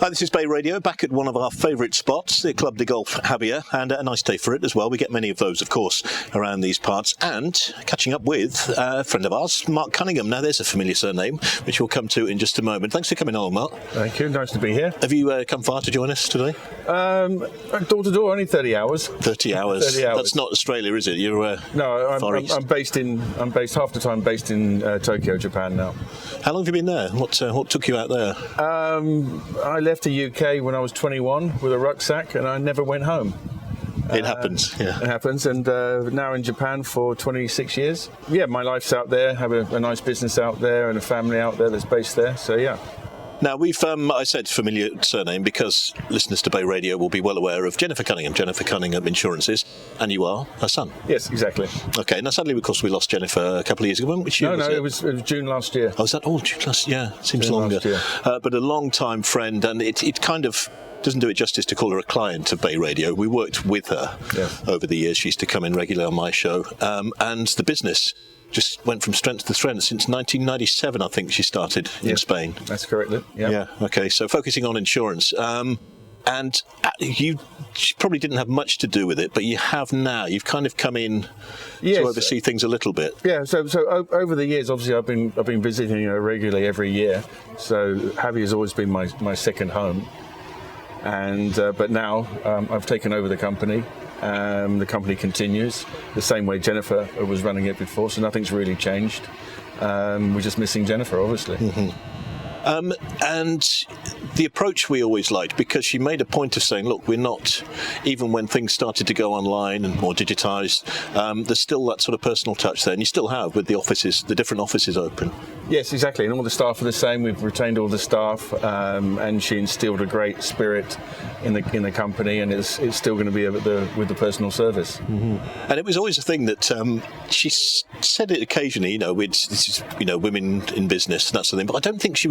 Hi, this is BayRadio, back at one of our favourite spots, the Club de Golf Javea, and a nice day for it as well. We get many of those, of course, around these parts, and catching up with a friend of ours, Mark Cunningham. Now, there's a familiar surname, which we'll come to in just a moment. Thanks for coming along, Mark. Thank you, nice to be here. Have you come far to join us today? Door to door, only 30 hours. 30 hours. 30 hours. That's not Australia, is it? You're No, Far East. I'm based half the time based in Tokyo, Japan now. How long have you been there? What took you out there? I left the UK when I was 21 with a rucksack, and I never went home. It happens, yeah. It happens, and now in Japan for 26 years. Yeah, my life's out there, have a nice business out there and a family out there that's based there, so yeah. Now, we've, I said familiar surname because listeners to BayRadio will be well aware of Jennifer Cunningham Insurances, and you are her son. Yes, exactly. Okay, now sadly, of course, we lost Jennifer a couple of years ago. Which year it was June last year. Oh, was that all June last year? Yeah, seems June longer. last year. But a long-time friend, and it kind of doesn't do it justice to call her a client of BayRadio. We worked with her over the years. She used to come in regularly on my show, and the business just went from strength to strength. Since 1997, I think she started in Spain. That's correct. Yeah. Okay. So focusing on insurance, and you probably didn't have much to do with it, but you have now. You've kind of come in to oversee things a little bit. Yeah. So over the years, obviously, I've been visiting her regularly every year. So Javea has always been my second home, and but now I've taken over the company. The company continues the same way Jennifer was running it before, so nothing's really changed. We're just missing Jennifer, obviously. Mm-hmm. And the approach we always liked, because she made a point of saying, look, we're not, even when things started to go online and more digitised, there's still that sort of personal touch there, and you still have with the different offices open. Yes, exactly, and all the staff are the same. We've retained all the staff, and she instilled a great spirit in the company, and it's still going to be with the personal service. Mm-hmm. And it was always a thing that she said it occasionally, women in business and that sort of thing, but I don't think it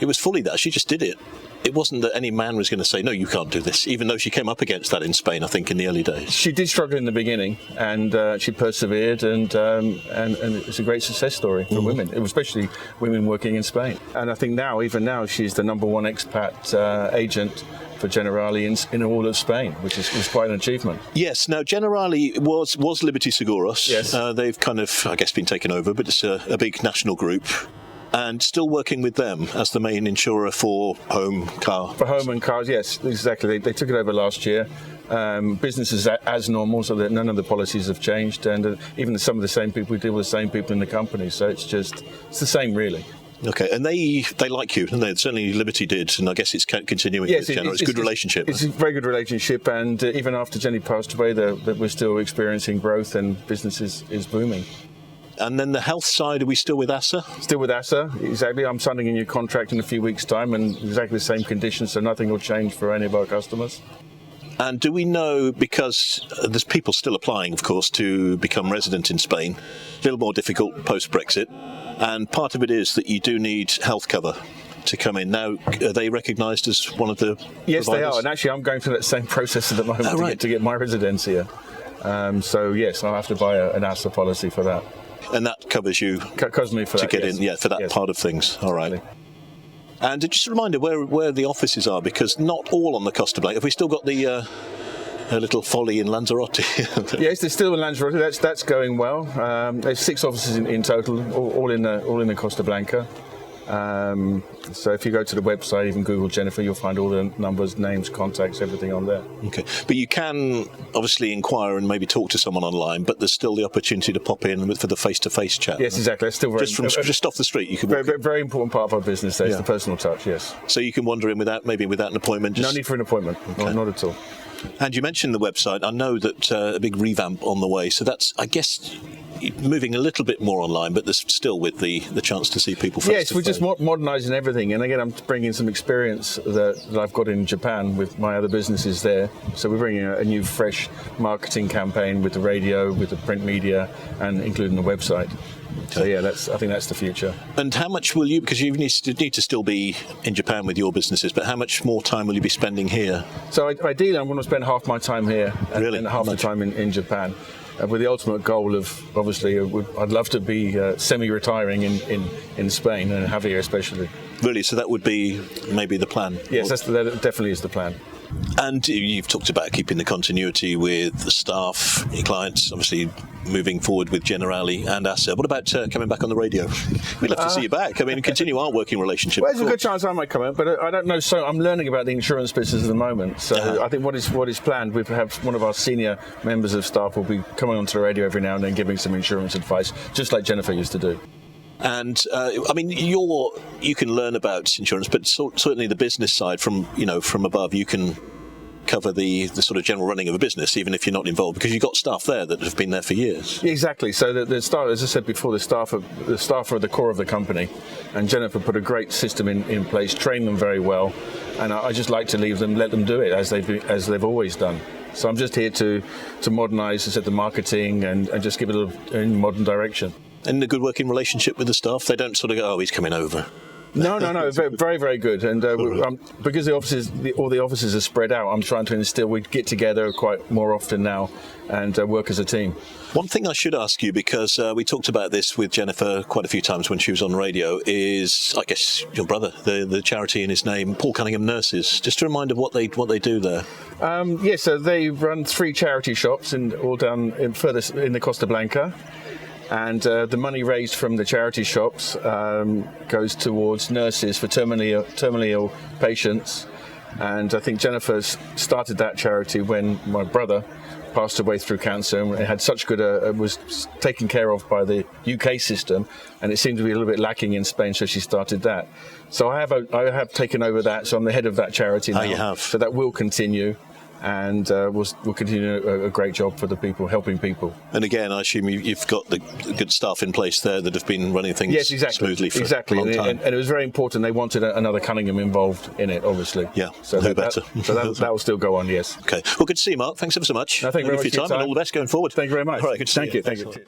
was fully that. She just did it. It wasn't that any man was going to say, no, you can't do this, even though she came up against that in Spain, I think, in the early days. She did struggle in the beginning, and she persevered, and it's a great success story for women, especially women working in Spain. And I think even now, she's the number one expat agent for Generali in all of Spain, which was quite an achievement. Yes. Now, Generali was Liberty Seguros. Yes. They've kind of, I guess, been taken over, but it's a big national group. And still working with them as the main insurer for home, car. For home and cars, yes, exactly. They took it over last year. Business is as normal, so that none of the policies have changed, and even some of the same people, we deal with the same people in the company, so it's the same, really. Okay, and they like you, and certainly Liberty did, and I guess it's continuing with Jennifer. It's a good relationship. It's a very good relationship, and even after Jenny passed away, we're still experiencing growth, and business is booming. And then the health side, are we still with ASA? Still with ASA, exactly. I'm signing a new contract in a few weeks' time, and exactly the same conditions, so nothing will change for any of our customers. And do we know, because there's people still applying, of course, to become resident in Spain, a little more difficult post-Brexit, and part of it is that you do need health cover to come in. Now, are they recognised as one of the Yes, providers? They are, and actually I'm going through that same process at the moment to get my residence here. So yes, I'll have to buy an ASA policy for that. And that covers you covers me for to that, get in, for that part of things. All right. Exactly. And just a reminder where the offices are, because not all on the Costa Blanca. Have we still got the little folly in Lanzarote? Yes, there's still in Lanzarote. That's going well. There's 6 offices in total, all in the Costa Blanca. So if you go to the website, even Google Jennifer, you'll find all the numbers, names, contacts, everything on there. Okay, but you can obviously inquire and maybe talk to someone online, but there's still the opportunity to pop in for the face-to-face chat. Yes, exactly. That's still just off the street. You can very important part of our business. There is the personal touch. Yes. So you can wander in without an appointment. No need for an appointment. Okay. Not at all. And you mentioned the website. I know that a big revamp on the way. So that's, I guess, moving a little bit more online, but there's still with the chance to see people face to face. Yes, we're just modernising everything. And again, I'm bringing some experience that I've got in Japan with my other businesses there. So we're bringing a new, fresh marketing campaign with the radio, with the print media, and including the website. So yeah, I think that's the future. And how much will you, because you need to still be in Japan with your businesses, but how much more time will you be spending here? So ideally, I'm going to spend half my time here and half the time in Japan. With the ultimate goal of, obviously, I'd love to be semi-retiring in Spain, and Javea especially. Really? So that would be maybe the plan? Yes, that definitely is the plan. And you've talked about keeping the continuity with the staff, your clients, obviously moving forward with Generali and Asa. What about coming back on the radio? We'd love to see you back. I mean, continue our working relationship. Well, there's a good chance I might come out, but I don't know. So I'm learning about the insurance business at the moment. So I think what is planned, we have one of our senior members of staff will be coming onto the radio every now and then giving some insurance advice, just like Jennifer used to do. And I mean, you can learn about insurance, but certainly the business side from above, you can cover the sort of general running of a business, even if you're not involved, because you've got staff there that have been there for years. Exactly. So the staff, as I said before, the staff are the core of the company, and Jennifer put a great system in place, trained them very well, and I just like to let them do it as they've always done. So I'm just here to modernise, as I said, the marketing and just give it a modern direction. And a good working relationship with the staff. They don't sort of go, "Oh, he's coming over." No, very, very good. And because all the offices are spread out, I'm trying to instill. We get together quite more often now and work as a team. One thing I should ask you, because we talked about this with Jennifer quite a few times when she was on radio, is, I guess, your brother, the charity in his name, Paul Cunningham Nurses. Just a reminder of what they do there. Yes, so they run 3 charity shops all down further in the Costa Blanca. And the money raised from the charity shops goes towards nurses for terminally ill patients. And I think Jennifer started that charity when my brother passed away through cancer, and it had such good was taken care of by the UK system, and it seemed to be a little bit lacking in Spain, so she started that. So I have taken over that, so I'm the head of that charity now. Oh, you have. So that will continue. And we'll continue a great job for the people, helping people. And again, I assume you've got the good staff in place there that have been running things smoothly for a long time. And it was very important. They wanted another Cunningham involved in it, obviously. Yeah, so who better? that will still go on, yes. Okay. Well, good to see you, Mark. Thanks ever so much. No, thank you very much for your time, and all the best going forward. Thank you very much. All right, good to see you. Thank you.